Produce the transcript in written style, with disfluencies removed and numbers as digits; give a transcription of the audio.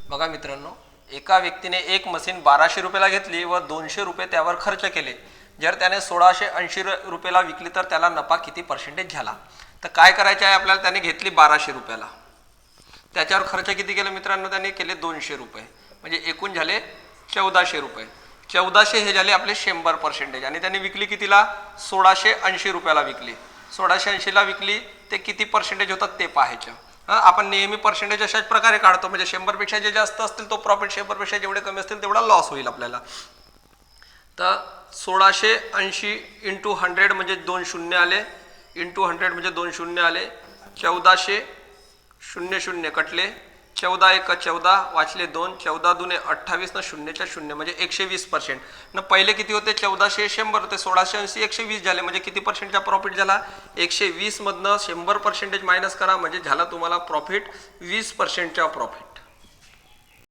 बघा मित्रांनो, एका व्यक्तीने एक मशीन 1200 रुपयाला घेतली व 200 रुपये त्यावर खर्च केले. जर त्याने 1680 रुपयाला विकली तर त्याला नफा किती पर्सेंटेज झाला? तर काय करायचे आहे आपल्याला? त्याने घेतली 1200 रुपयाला, त्याच्यावर खर्च किती केले मित्रांनो? त्याने केले 200 रुपये, म्हणजे एकूण झाले 1400 रुपये. 1400 हे झाले आपले 100% आणि त्याने विकली कितीला? 1680 रुपयाला विकली. 1680ला विकली ते किती पर्सेंटेज होतात ते पाहायचं. आपण नेहमी पर्सेंटेज अशाच प्रकारे काढतो, म्हणजे 100पेक्षा जे जास्त असतील तो प्रॉफिट, 100पेक्षा जेवढे कमी असतील तेवढा लॉस होईल आपल्याला. तर 1680 इंटू 100 म्हणजे 2 शून्य आले, इंटू 100 म्हणजे 2 शून्य आले. 1400 शून्य शून्य कटले, 14 एक 14 वाचले 2, 14 दुने 28 न शून्यच्या शून्य म्हणजे 120%. न पहिले किती होते? 1400 100 होते, 1680 120 झाले, म्हणजे किती पर्सेंटचा प्रॉफिट झाला? 120 मधनं 100% मायनस करा म्हणजे झाला तुम्हाला प्रॉफिट 20%चा प्रॉफिट.